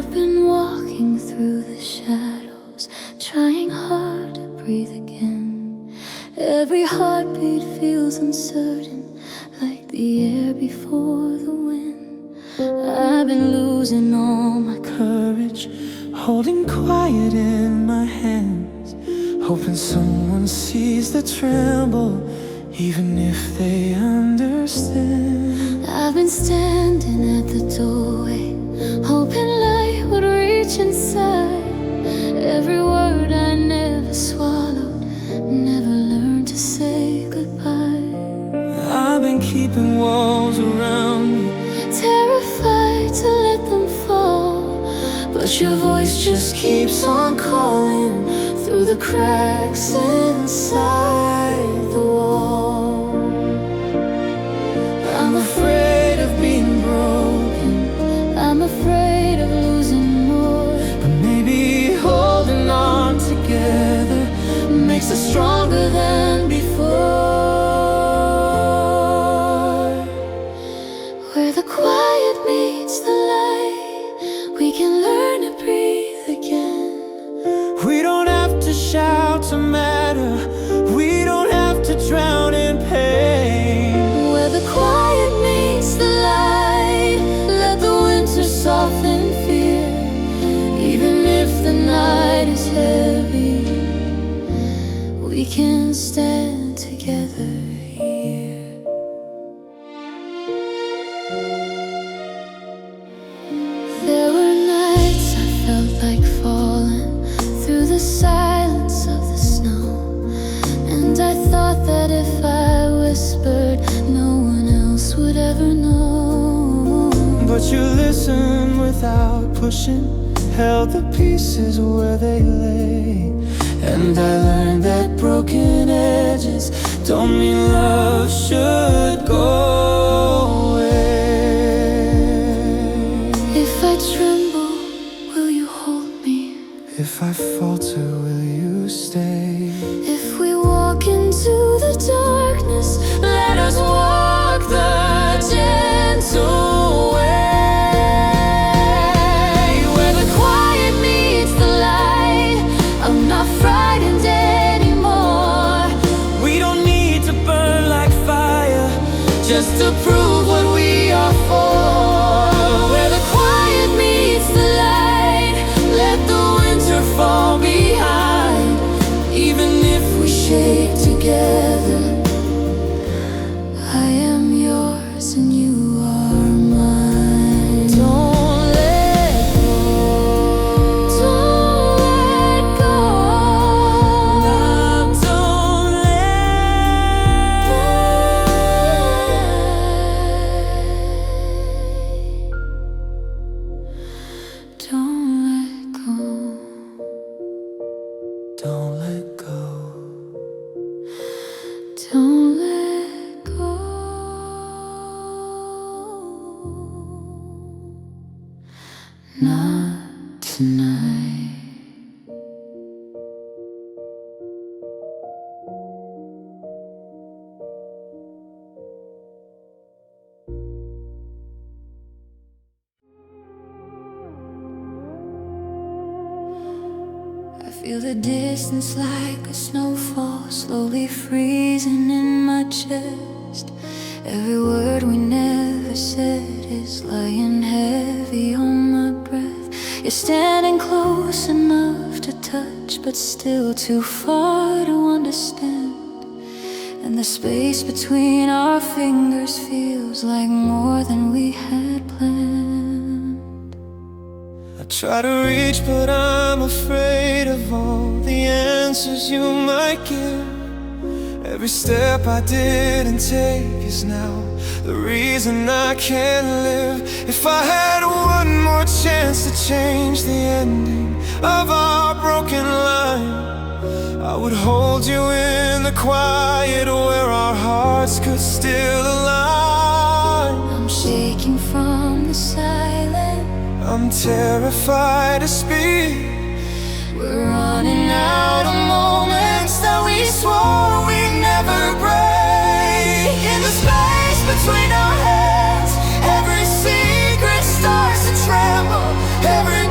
I've been walking through the shadows, trying hard to breathe again. Every heartbeat feels uncertain, like the air before the wind. I've been losing all my courage, holding quiet in my hands, hoping someone sees the tremble, even if they understand. I've been standing at the doorway, hoping light would reach inside. Every word I never swallowed, never learned to say goodbye. I've been keeping walls around me, terrified to let them fall, but your voice just keeps on calling through the cracks inside the wall. I'm afraid of being broken, I'm afraid of losing more, but maybe holding on together makes us stronger than before. Where the quiet meets the light, we can learn to breathe again. We don't have to shout to matter, we don't have to drown in pain. Where the quiet meets the light, let the winter soften fear. Even if the night is heavy, we can stand together here. There were nights I felt like falling through the silence of the snow, and I thought that if I whispered, no one else would ever know. But you listened without pushing, held the pieces where they lay. And I learned that broken edges don't mean love should go away. If I tremble, will you hold me? If I falter, will you stay? If we walk into the darkness, let us walk the gentle way. Where the quiet meets the light, I'm not frightened anymore. We don't need to burn like fire Just to prove what we are for. Where the quiet meets the light, let the winter fall behind. Even if we shake together, I am yours and you are mine. Don't let go, don't let go. Don't Don't let go. Don't let go. Don't let go. Not tonight. I feel the distance like a snowfall, slowly freezing in my chest. Every word we never said is lying heavy on my breath. You're standing close enough to touch, but still too far to understand. And the space between our fingers feels like more than we had planned. I try to reach, but I'm afraid of all the answers you might give. Every step I didn't take is now the reason I can't live. If I had one more chance to change the ending of our broken line, I would hold you in the quiet where our hearts could still align. I'm shaking from the silence, I'm terrified to speak. we're running out of moments that we swore we'd never break. In the space between our hands, every secret starts to tremble. Every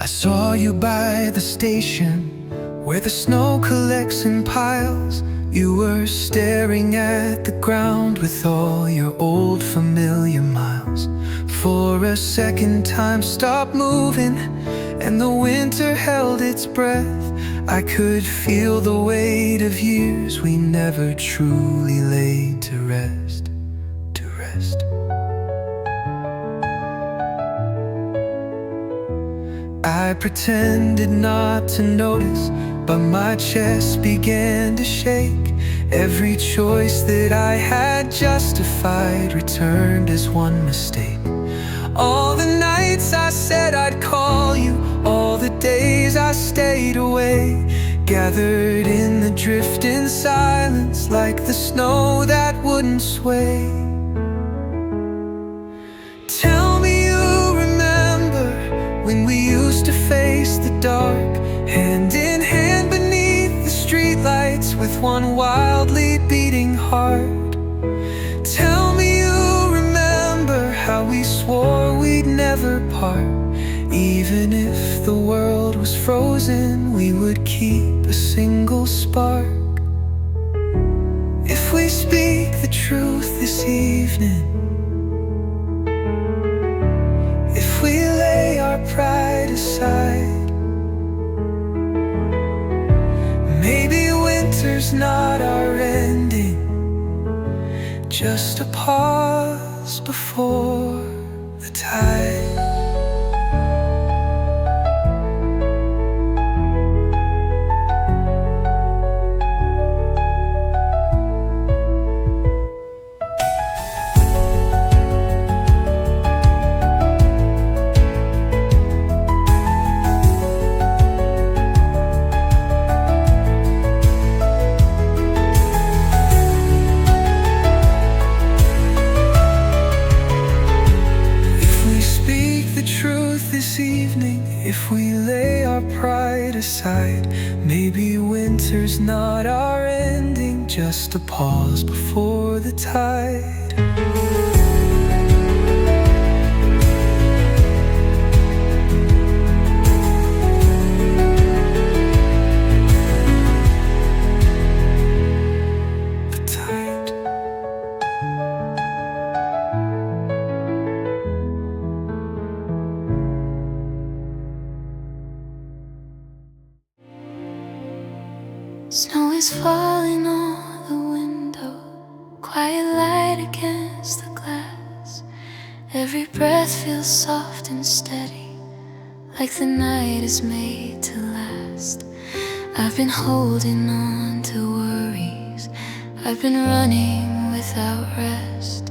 saw you by the station where the snow collects in piles. You were staring at the ground with all your old familiar miles. For a second time stopped moving and the winter held its breath. I could feel the weight of years we never truly laid to rest. I pretended not to notice, but my chest began to shake. Every choice that I had justified returned as one mistake. All the nights I said I'd call you, all the days I stayed away, gathered in the drifting silence like the snow that wouldn't sway. Tell me you remember when we used to face the dark, hand in hand beneath the streetlights with one wildly beating heart. Tell me you remember how we swore we'd never part. Even if the world was frozen, we would keep a single spark. If we speak the truth this evening, if we lay our pride aside, maybe winter's not our ending, just a pause before the tide. If we lay our pride aside, maybe winter's not our ending, just a pause before the tide. Snow is falling on the window, quiet light against the glass. Every breath feels soft and steady, like the night is made to last. I've been holding on to worries, I've been running without rest,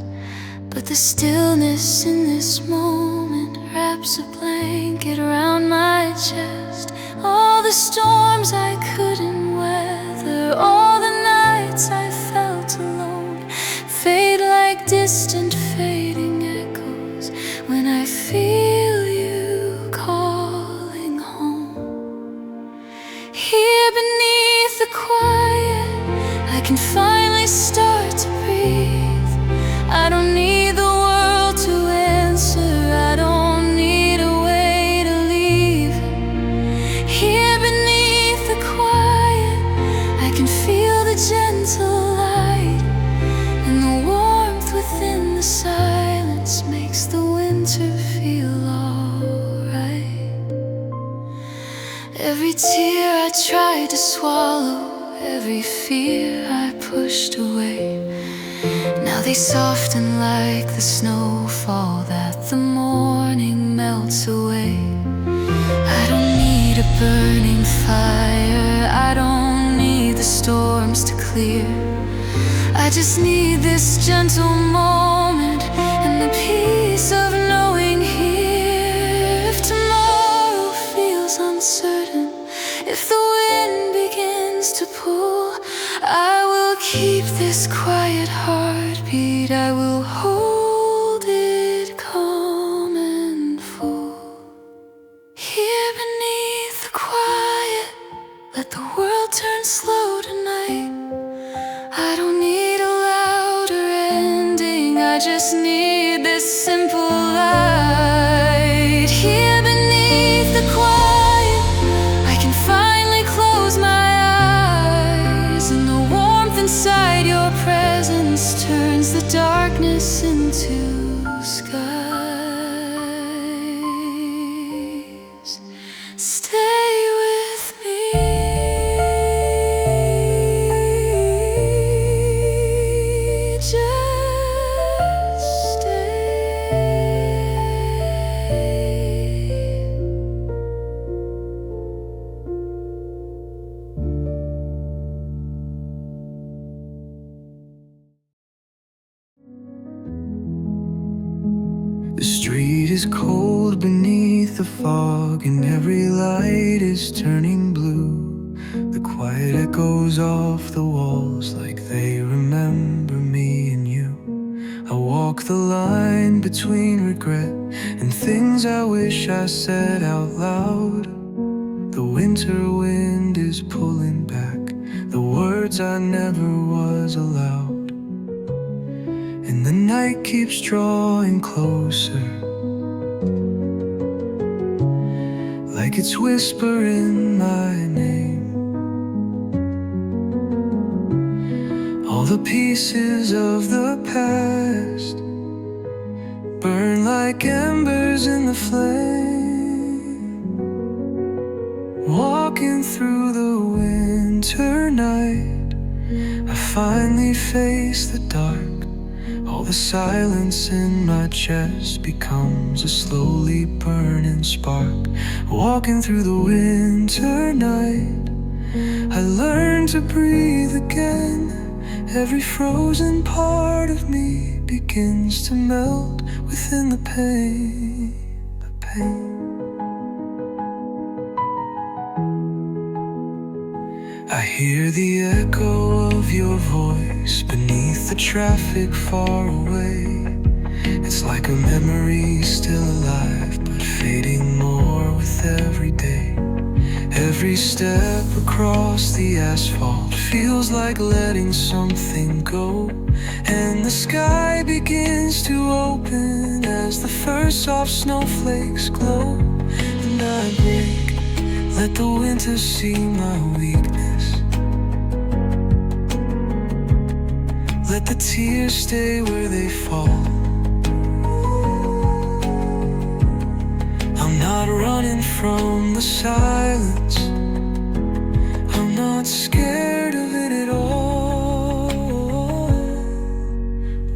but the stillness in this moment wraps a blanket around my chest. All the storms I couldn't weather, all the nights I felt alone, fade like distant fading echoes when I feel you calling home. Here beneath the quiet, I can finally start to breathe. I don't need the world to answer, I don't need a way to leave. Here beneath the quiet, I can feel the gentle light, and the warmth within the silence makes the winter feel alright. Every tear I tried to swallow, every fear I pushed away, now they soften like the snowfall that the morning melts away. I don't need a burning fire, I don't need the storms to clear. I just need this gentle moment and the peace of knowing here. If tomorrow feels uncertain, if the wind begins to pull, I will keep this quiet heartbeat, I will hold it calm and full. Here beneath the quiet, let the world turn slow tonight. I don't need a louder ending, I just need this simple light. Here beneath the quiet, the darkness into skies. Stay with me, just stay. The street is cold beneath the fog, and every light is turning blue. The quiet echoes off the walls like they remember me and you. I walk the line between regret and things I wish I said out loud. The winter wind is pulling back the words I never was allowed. And the night keeps drawing closer, like it's whispering my name. All the pieces of the past burn like embers in the flame. Walking through the winter night, I finally face the dark. All the silence in my chest becomes a slowly burning spark. Walking through the winter night, I learn to breathe again. Every frozen part of me begins to melt within the pain, the pain. I hear the echo of your voice beneath the traffic far away. It's like a memory still alive, but fading more with every day. Every step across the asphalt feels like letting something go, and the sky begins to open as the first soft snowflakes glow. And I break, let the winter see my weakness. Let the tears stay where they fall. I'm not running from the silence. I'm not scared of it at all.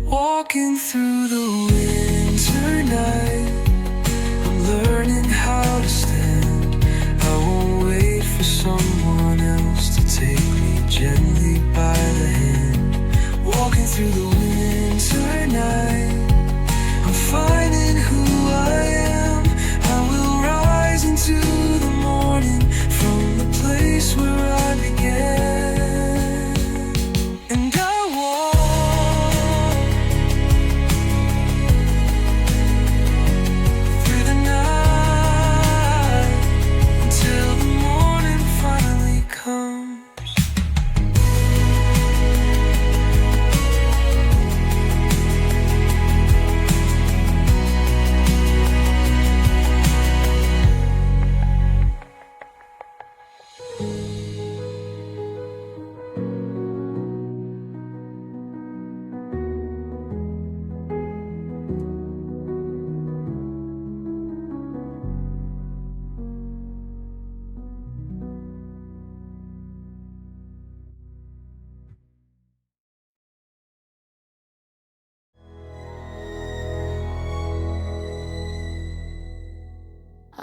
Walking through the winter night, I'm learning how to stand. I won't wait for someone else to take me gently by the hand. Walking through the winter night, I'm finding who I am. I will rise into the morning from the place where I began. And I walk through the night until the morning finally comes.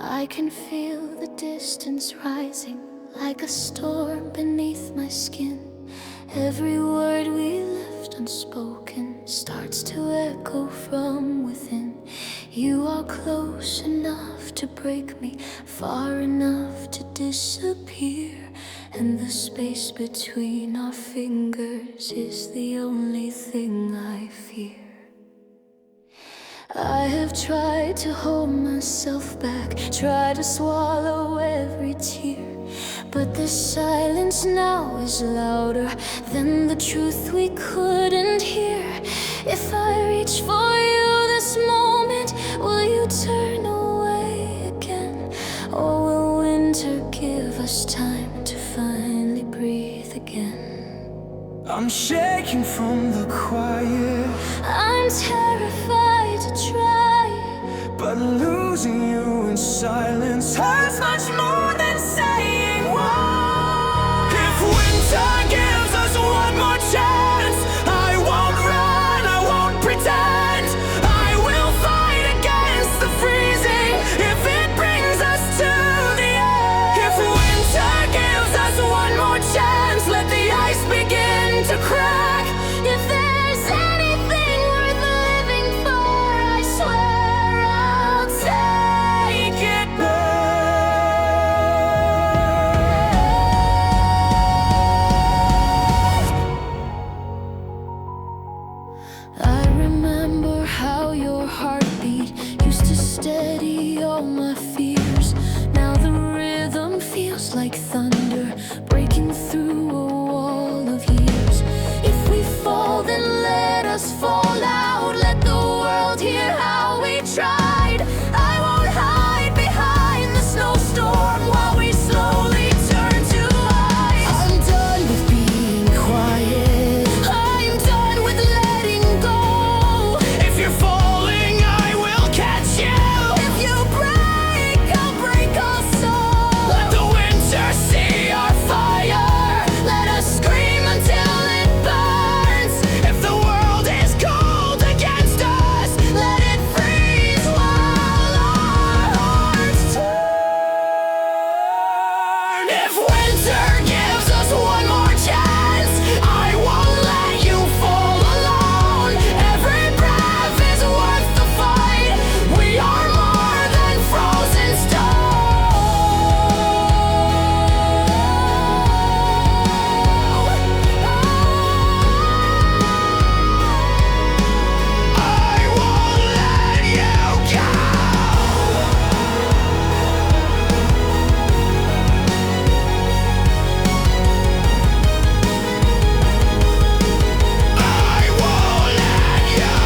I can feel the distance rising like a storm beneath my skin. Every word we left unspoken starts to echo from within. You are close enough to break me, far enough to disappear, and the space between our fingers is the only thing I fear. I have tried to hold myself back, try to swallow every tear, but the silence now is louder than the truth we couldn't hear. If I reach for you this moment, will you turn away again? Or will winter give us time to finally breathe again? I'm shaking from the quiet. I'm terrified to try, but losing you in silence hurts much more than saying why. If winter gives us one more chance, I won't run, I won't pretend. I will fight against the freezing if it brings us to the end. If winter gives us one more chance, let the ice begin to crack. if there's anything worth living for, I swear I'll take it back. I remember how your heartbeat used to steady all my fears. Now the rhythm feels like thunder breaking through a wall of years. If we fall, then let us fall out. Let the world hear how we tried. I won't hide behind the snowstorm while we slowly turn to ice. I'm done with being quiet. I'm done with letting go. If you're falling, I will catch you. If you break, I'll break also. Let the winter see our fire. Let us scream until it burns. If the world is cold against us, Let it freeze while our hearts turn. If winter gives us one more chance, I won't let you fall alone. Every breath is worth the fight. We are more than frozen I won't let you go. I won't let you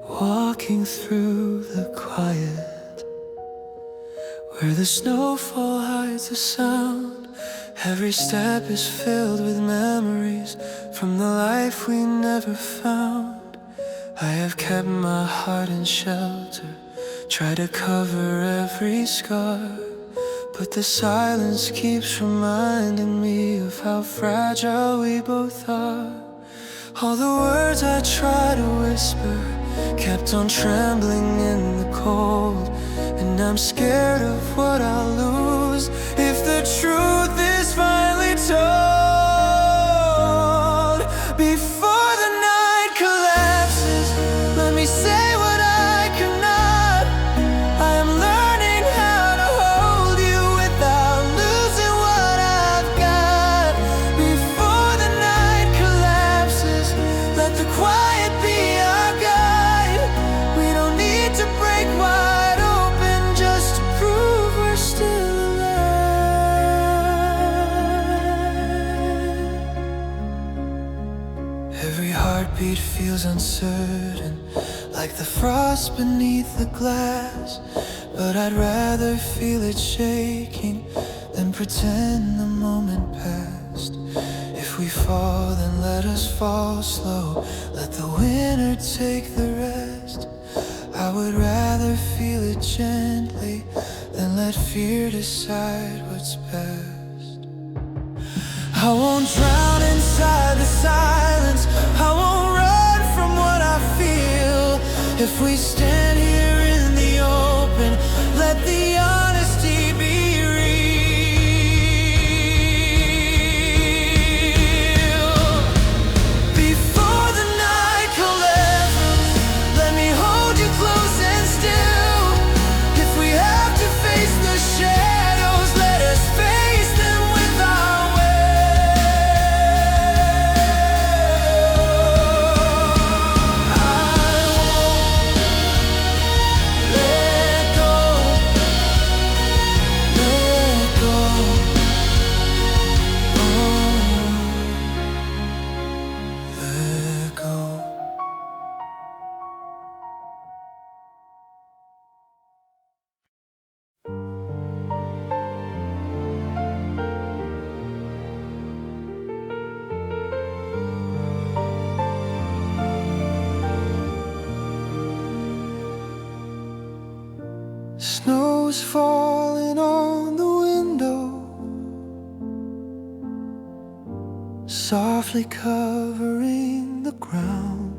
Walking through the quiet, where the snowfall hides the sound. Every step is filled with memories from the life we never found. I have kept my heart in shelter, tried to cover every scar, but the silence keeps reminding me of how fragile we both are. All the words I try to whisper kept on trembling in the cold, and I'm scared of what I'll lose if the truth is finally told. Before the night collapses, let me say what I cannot. I am learning how to hold you without losing what I've got. Before the night collapses, let the quiet be our guide. We don't need to break wide open just to prove we're still alive. Every heartbeat feels uncertain, like the frost beneath the glass. But I'd rather feel it shaking than pretend the moment passed. If we fall, then let us fall slow. Let the winner take the rest. I would rather feel it gently than let fear decide what's best. I won't drown inside the silence. I won't run from what I feel. If we stand here in the open, let the honesty be real. Before the night collapses, let me hold you close and still. If we have to face the shadows, let us face them with our will. was falling on the window, softly covering the ground.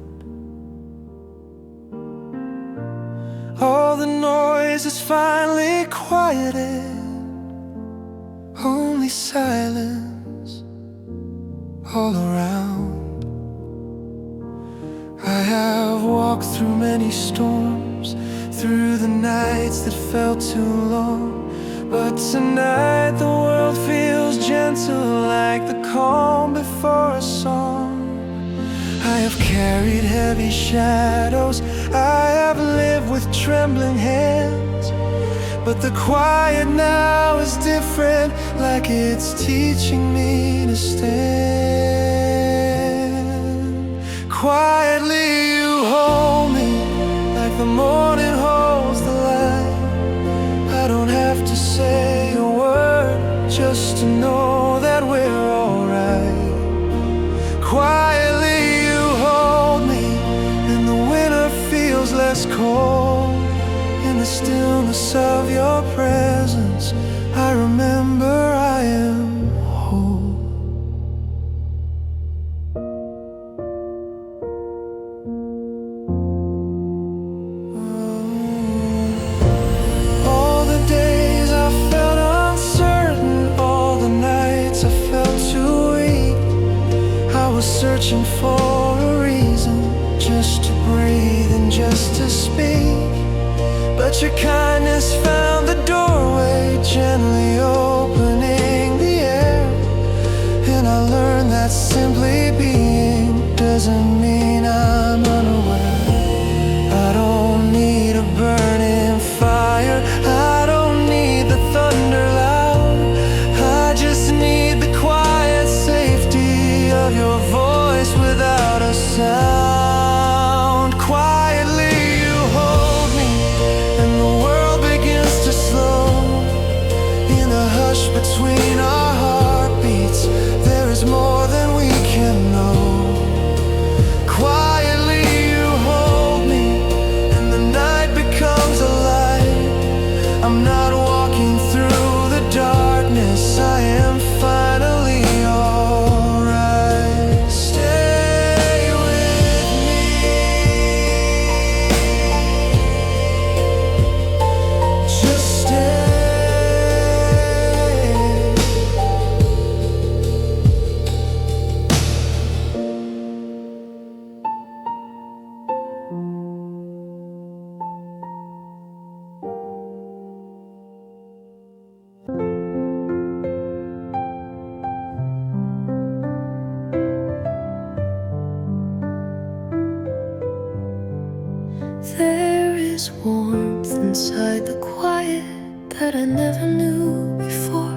All the noise is finally quieted, only silence all around. I have walked through many storms, through the nights that felt too long, but tonight the world feels gentle like the calm before a song. I have carried heavy shadows, I have lived with trembling hands, but the quiet now is different, like it's teaching me to stand. Quietly you hold me, like the morning holds the light. I don't have to say a word, just to know that we're alright. Quietly you hold me, and the winter feels less cold. In the stillness of your presence, I remember I am whole. All the days I felt uncertain, all the nights I felt too weak, I was searching for a reason, just to breathe and just to speak. But your kindness found the doorway, gently opening the air. And I learned that simply being doesn't mean I'm unaware. I don't need a burning fire, I don't need the thunder loud, I just need the quiet safety of your voice without a sound. Quietly you hold me, and the world begins to slow. In the hush between our heartbeats, there is more than we can know. Quietly you hold me, and the night becomes a light. I'm not walking through the darkness, I am finally alright. Stay with me, just stay. There is warmth inside the quiet that I never knew before.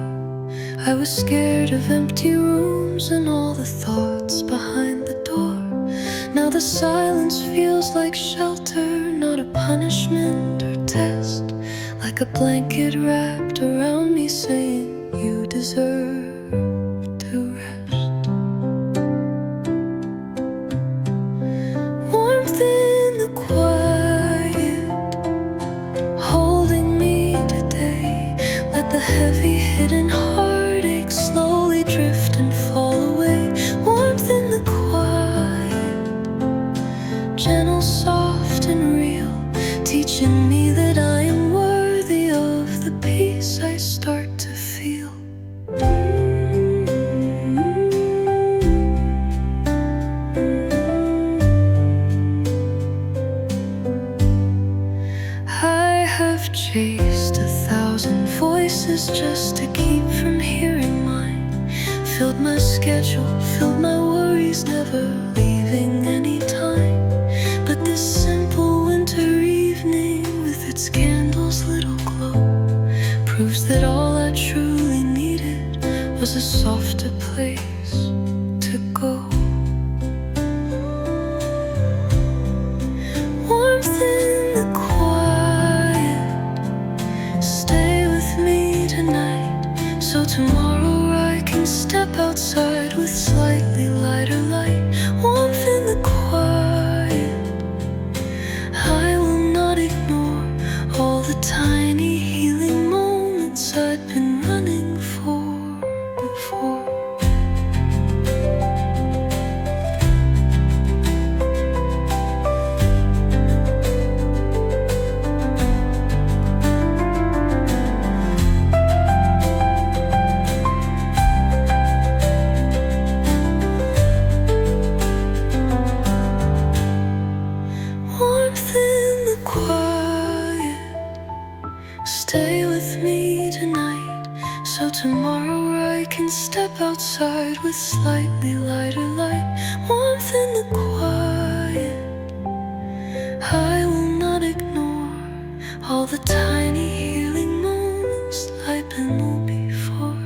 I was scared of empty rooms and all the thoughts behind the door. Now the silence feels like shelter, not a punishment or test, like a blanket wrapped around me saying you deserve to rest. Warmth in the quiet, holding me today. Let the heavy hidden heartache slowly drift and fall away. Warmth in the quiet, gentle, soft and real, teaching me that I am worthy of the peace I start to feel. I have chased 1,000 voices just to keep from hearing mine. Filled my schedule, filled my worries, never leaving any time. But this simple winter evening with its candles' little glow proves that all I truly needed was a softer place to go. Warmth in the quiet, stay with me tonight, so tomorrow I can step outside with slightly lighter light. outside with slightly lighter light, warmth in the quiet. I will not ignore all the tiny healing moments I've been before.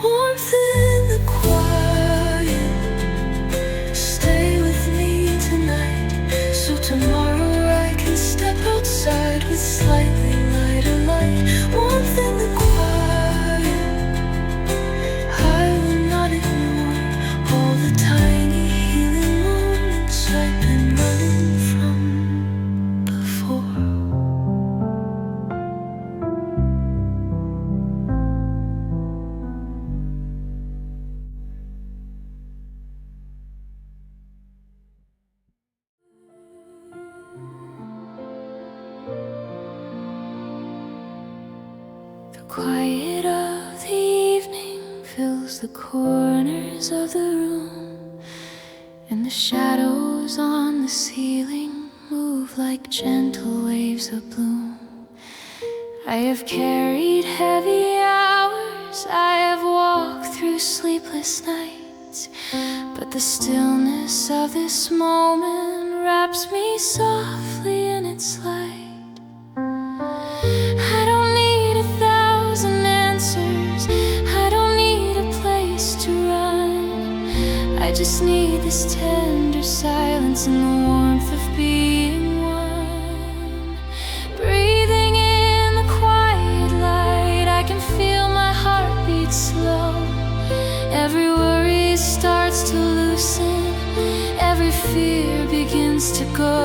Warmth in the quiet, stay with me tonight, so tomorrow I can step outside with slightly lighter light. Warmth in the quiet, I will not ignore all the tiny healing moments I've been running from before. The quiet of the evening fills the corners of the room, and the shadows on the ceiling move like gentle waves of bloom. I have carried heavy hours, I have walked through sleepless nights, but the stillness of this moment wraps me softly in its light. I don't need 1,000 answers, I don't need a place to run. I just need this tender silence and the warmth of being one. Breathing in the quiet light, I can feel my heartbeat slow. Every worry starts to loosen, every fear begins to go.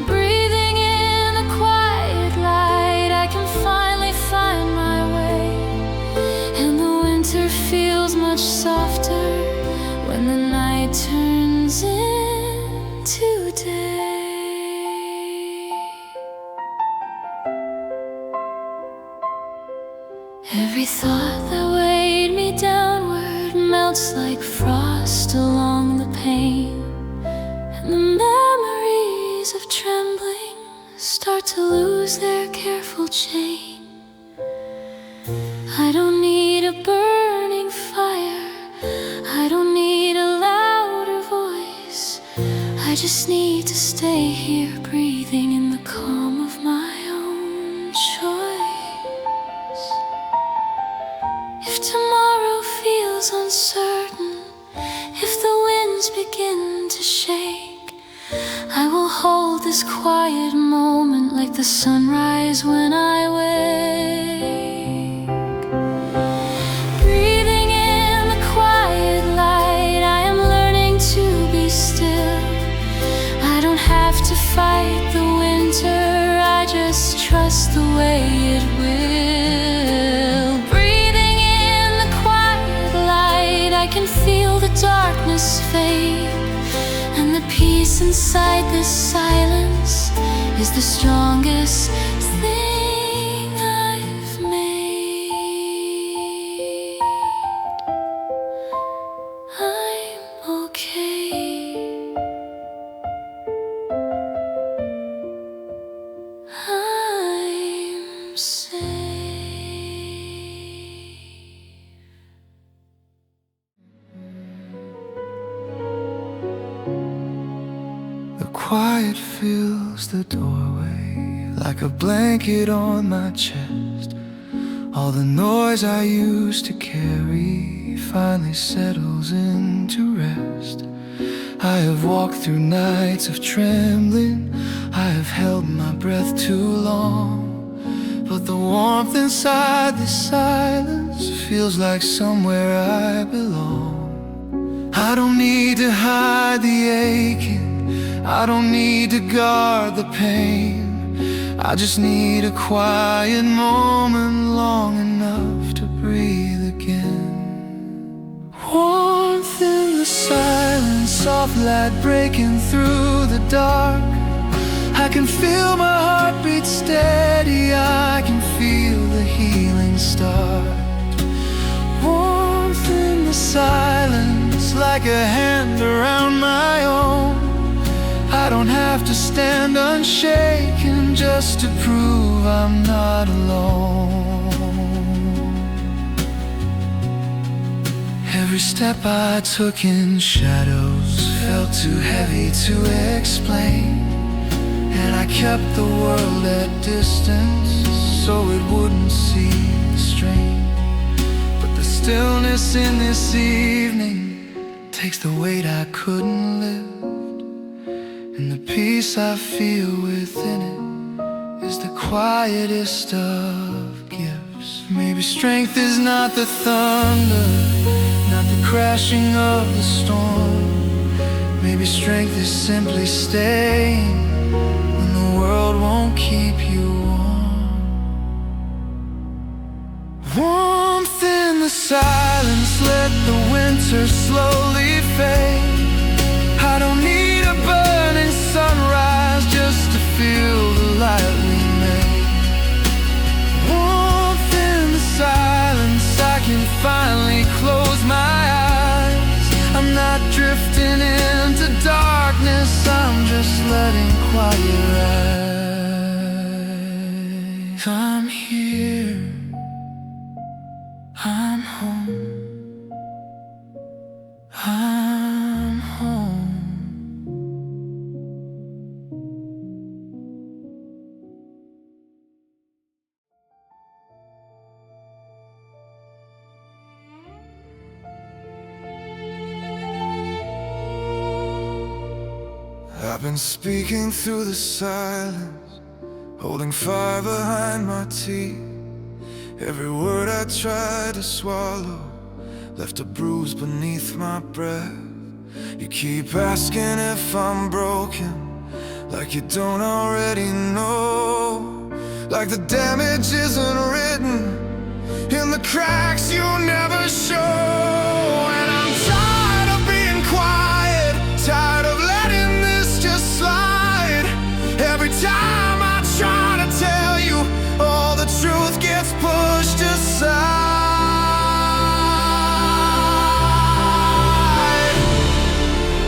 Breathing in the quiet light, I can finally find my way, and the winter feels much softer when the night turns into day. Every thought that weighed me downward melts like frost along the pane, and the memories of trembling start to lose their careful chain. I don't need a burning fire, I don't need a louder voice, I just need to stay here breathing in the calm of my own choice. If tomorrow feels uncertain, if the winds begin to shake, I will hold this quiet moment like the sunrise when I wake. Breathing in the quiet light, I am learning to be still. I don't have to fight the winter, I just trust the way it will. Breathing in the quiet light, I can feel the darkness fade, and the peace inside this silence is the strongest thing I've made. I'm okay. I'm safe. The quiet fills the doorway like a blanket on my chest. All the noise I used to carry finally settles into rest. I have walked through nights of trembling, I have held my breath too long, but the warmth inside this silence feels like somewhere I belong. I don't need to hide the aching, I don't need to guard the pain, I just need a quiet moment long enough to breathe again. Warmth in the silence, soft light breaking through the dark. I can feel my heartbeat steady, I can feel the healing start. Warmth in the silence, just like a hand around my own. I don't have to stand unshaken just to prove I'm not alone. Every step I took in shadows felt too heavy to explain, and I kept the world at distance so it wouldn't seem strained. But the stillness in this evening takes the weight I couldn't lift, and the peace I feel within it is the quietest of gifts. Maybe strength is not the thunder, not the crashing of the storm. Maybe strength is simply staying when the world won't keep you warm. Warmth in the silence, let the winter slowly fade. I don't need a burning sunrise just to feel the light we made. Warmth in the silence, I can finally close my eyes. I'm not drifting into darkness, I'm just letting quiet rise. I'm here, I'm home, I'm home. I've been speaking through the silence, holding fire behind my teeth. Every word I tried to swallow left a bruise beneath my breath. You keep asking if I'm broken, like you don't already know. Like the damage isn't written in the cracks you never show. And I'm tired of being quiet, tired of letting this just slide. Every time I try to tell you, all the truth gets pushed aside.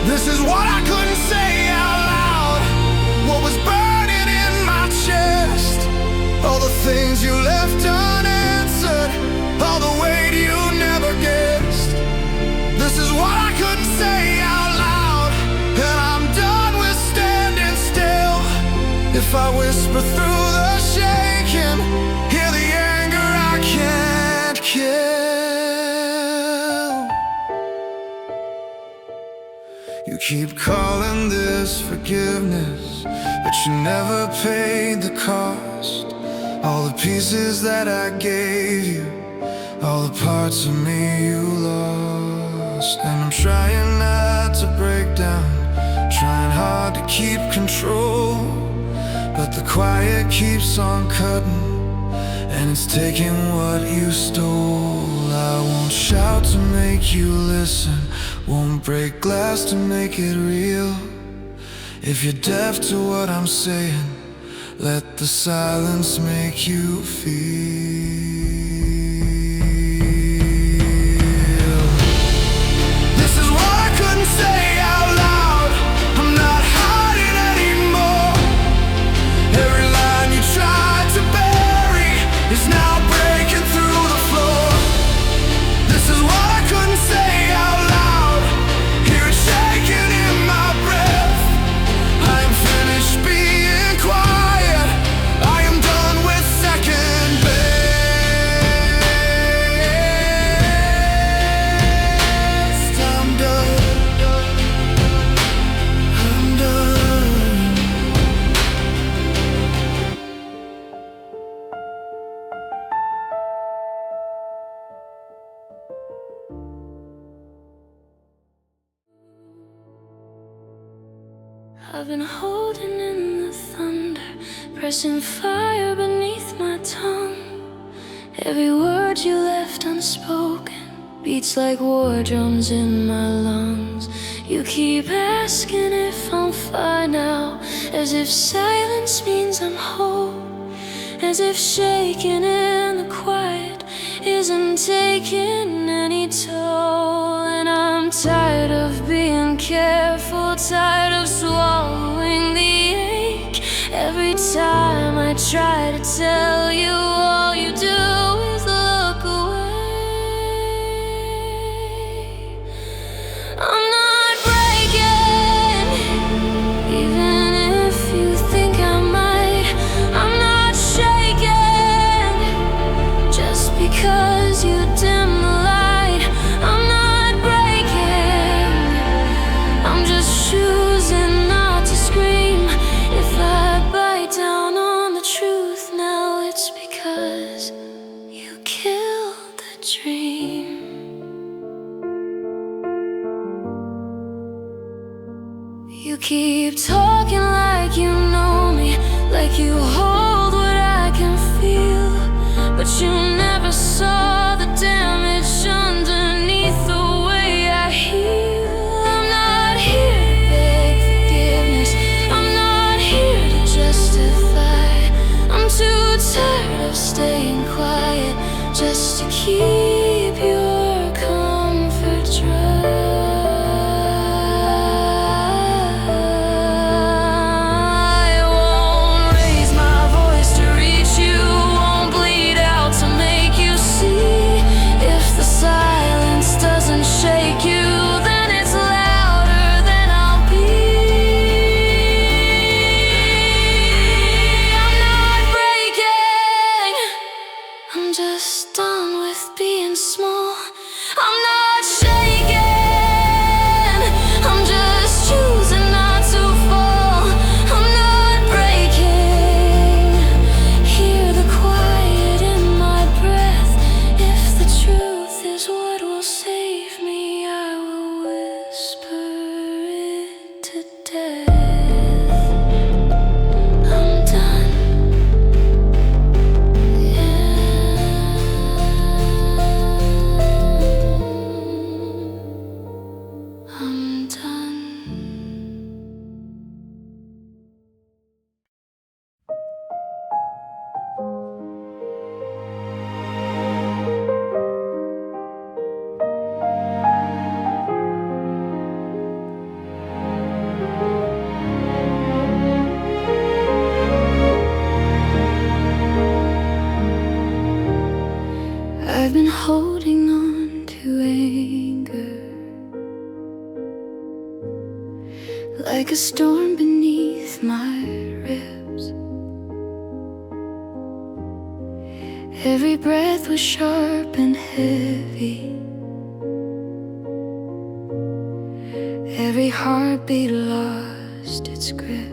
This is what I couldn't say out loud, what was burning in my chest. All the things you left unanswered, all the weight you never guessed. This is what I couldn't say out loud, and I'm done with standing still. If I whisper through the shaking, hear the anger I can't kill. You keep calling this forgiveness, but you never paid the cost. All the pieces that I gave you, all the parts of me you lost. And I'm trying not to break down, trying hard to keep control, but the quiet keeps on cutting, and it's taking what you stole. I won't shout to make you listen, won't break glass to make it real. If you're deaf to what I'm saying, let the silence make you feel. This is what I couldn't say out loud, I'm not hiding anymore. Every line you tried to bury is now breaking through the floor. This is what I couldn't say out loud, hear it shaking in my breath. I am finished being quiet, I am done with second best. I'm done, I'm done. I've been holding in the thunder, pressing fire beneath my tongue. Every word you left unspoken beats like war drums in my lungs. You keep asking if I'm fine now, as if silence means I'm whole, as if shaking in the quiet isn't taking any toll. And I'm tired of being careful, tired of swallowing the ache. Every time I try to tell you, all you do is look away. I'm not breaking, even if you think I might. I'm not shaking, just because you dim the light. I'm not breaking, I'm just choosing not to scream. If I bite down on the truth now, it's because you killed the dream. You keep talking like you know me, like you hold what I can feel, but you never saw the damage underneath the way I heal. I'm not here to beg forgiveness, I'm not here to justify. I'm too tired of staying quiet just to keep your comfort dry. I won't raise my voice to reach you, won't bleed out to make you see. If the silence doesn't shake you, then it's louder than I'll be. I'm not breaking, I'm just done with being small. I'm not shaking, I'm just choosing not to fall. I'm not breaking, hear the quiet in my breath. If the truth is what will save me, I will whisper it to death. I'm done. I'm done. I've been holding on to anger like a storm beneath my ribs. Every breath was sharp and heavy, every heartbeat lost its grip.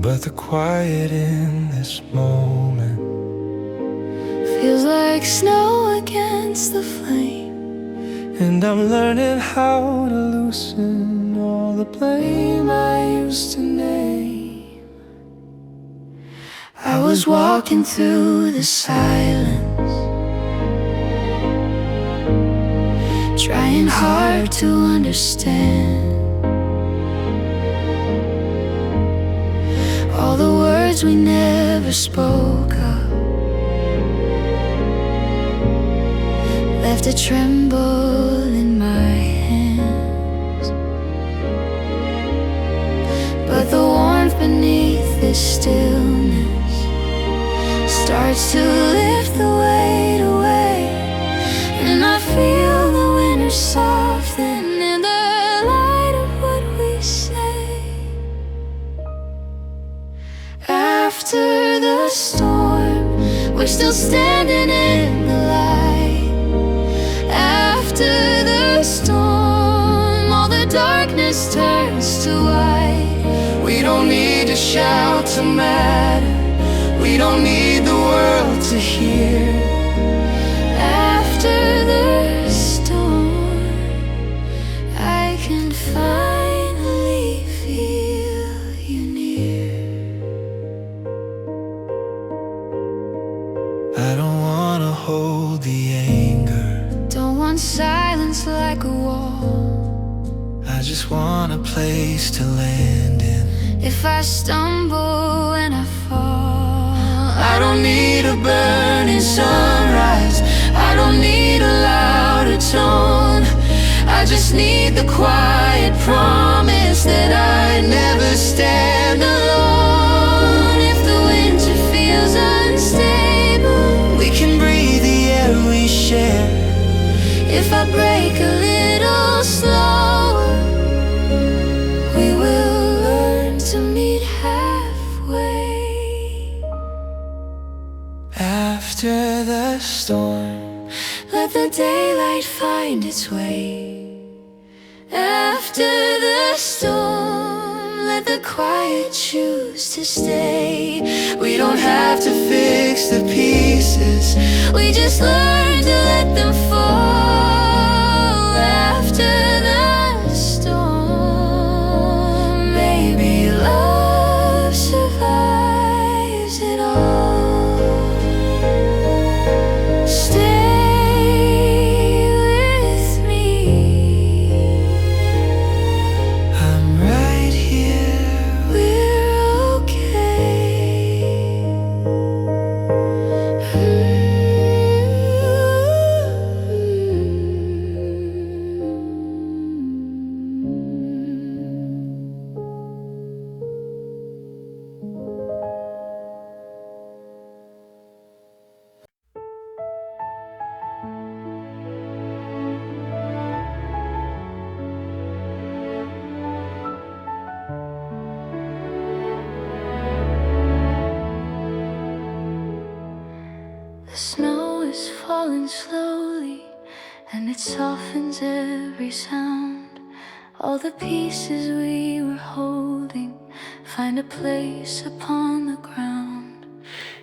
But the quiet in this moment Feels like snow against the flame, and I'm learning how to loosen all the blame I used to name. I was walking through the silence, trying hard to understand all the words we never spoke of, left a tremble in my hands. But the warmth beneath this stillness starts to lift the weight away, and I feel the winter soften in the light of what we say. After the storm, we're still standing in the light. After the storm, all the darkness turns to white. We don't need to shout to matter, we don't need the world to hear. After the storm, I can finally feel you near. I don't wanna hold the anger, Don't want silence like a wall. I just want a place to land in. If I stumble and I fall, I don't need a burning sunrise, I I don't need a louder tone, I just need the quiet promise that I'd never stand alone. If the winter feels unstable, we can breathe the air we share. if I break a little slower, we will learn to meet halfway. After the storm, Let the daylight find its way. After the storm, let the quiet choose to stay. we don't have to fix the pieces. We just learn to let them fall. After the storm, maybe love survives it all. Stay with me. I'm right here. We're okay. The snow is falling slowly, and it softens every sound. All the pieces we were holding find a place upon the ground.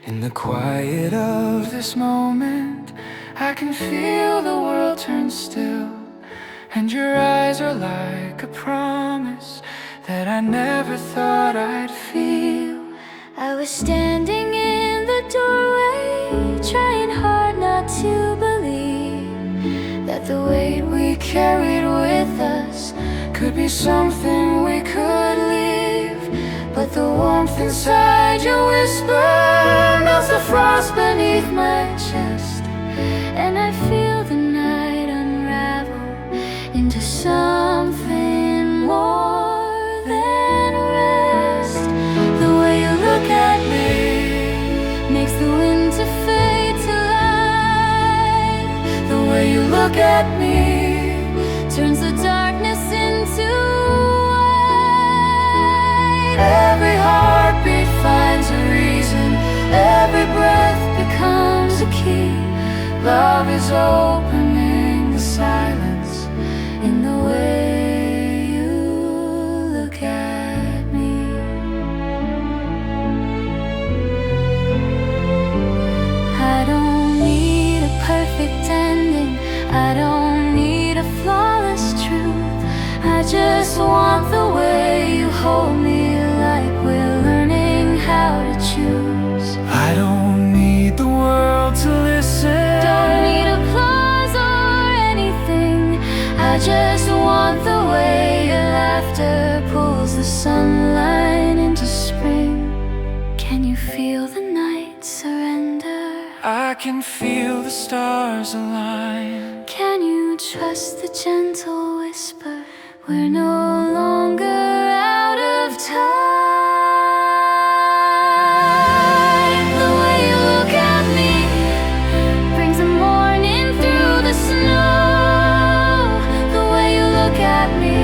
In the quiet of this moment, I can feel the world turn still, and your eyes are like a promise that I never thought I'd feel. I was standing in the doorway, trying hard not to believe that the weight we carried with us Could be something we could leave, but the warmth inside your whisper melts the frost beneath my chest, and I feel the night unravel into something more than rest. The way you look at me makes the winter fade to light. the way you look at me. Turns the darkness into white. Every heartbeat finds a reason, every breath becomes a key. Love is opening the silence In the way you look at me. I don't need a perfect ending, I don't need a flawless truth. I just want the way you hold me, like we're learning how to choose. I don't need the world to listen. Don't need applause or anything, I just want the way your laughter pulls the sunlight into spring. Can you feel the night surrender? I can feel the stars align. Can you trust the gentle whisper? We're no longer out of time. The way you look at me brings the morning through the snow. The way you look at me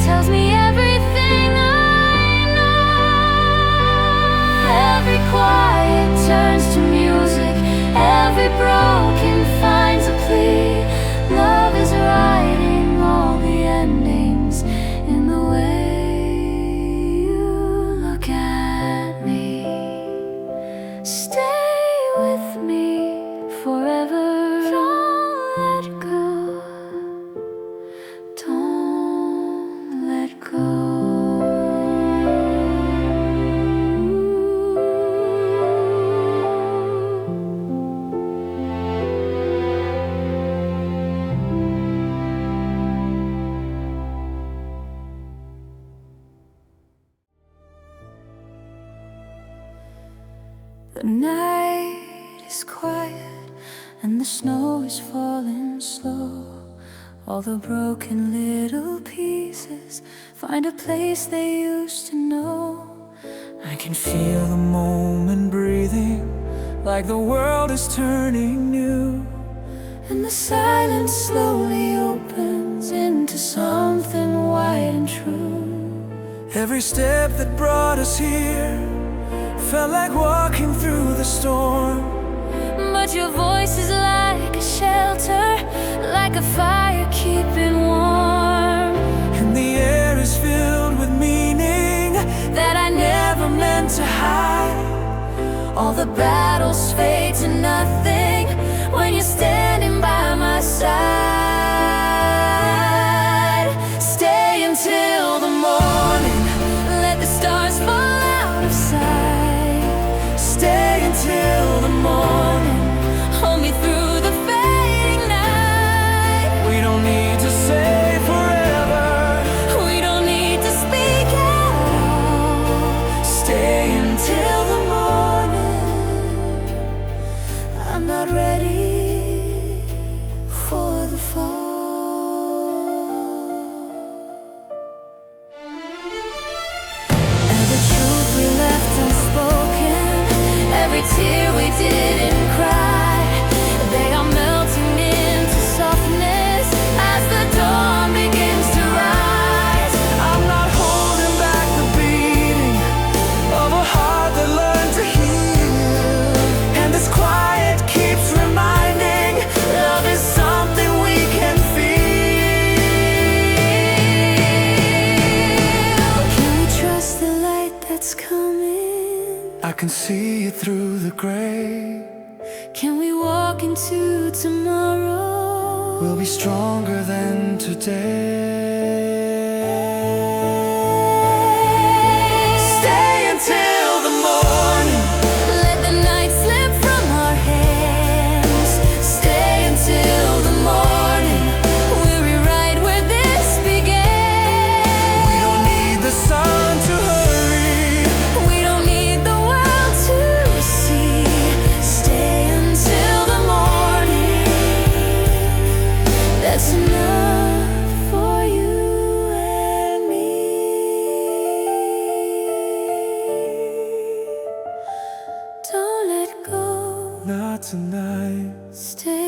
tells me everything I know. Every quiet turns to music, every broken finds a plea. Love is writing all the endings in the way you look at me. Stay with me forever. Don't let go. Don't let go. The night is quiet and the snow is falling slow. All the broken little pieces find a place they used to know. I can feel the moment breathing, like the world is turning new. And the silence slowly opens into something wide and true. Every step that brought us here felt like walking through the storm. But your voice is like a shelter, like a fire keeping warm. And the air is filled with meaning That I never meant to hide. All the battles fade to nothing when you're standing by my side. Stay until the morning, let the stars fall out of sight. Stay until the morning. Hold me through the fading night. We don't need to say forever. We don't need to speak at all. Stay until the morning. I'm not ready for the fall. Every truth we left unspoken, every tear we didn't cry, they are melting into softness as the dawn begins to rise. I'm not holding back the beating of a heart that learned to heal. And this quiet keeps reminding love is something we can feel. Can we trust the light that's coming? I can see it through the gray. Can we walk into tomorrow? We'll be stronger than today. Stay until the morning. Let the night slip from our hands. Stay until the morning. We'll rewrite where this began. We don't need the sun to hurry. We don't need the world to see. Stay until the morning. That's enough for you and me. Don't let go. Not tonight. Stay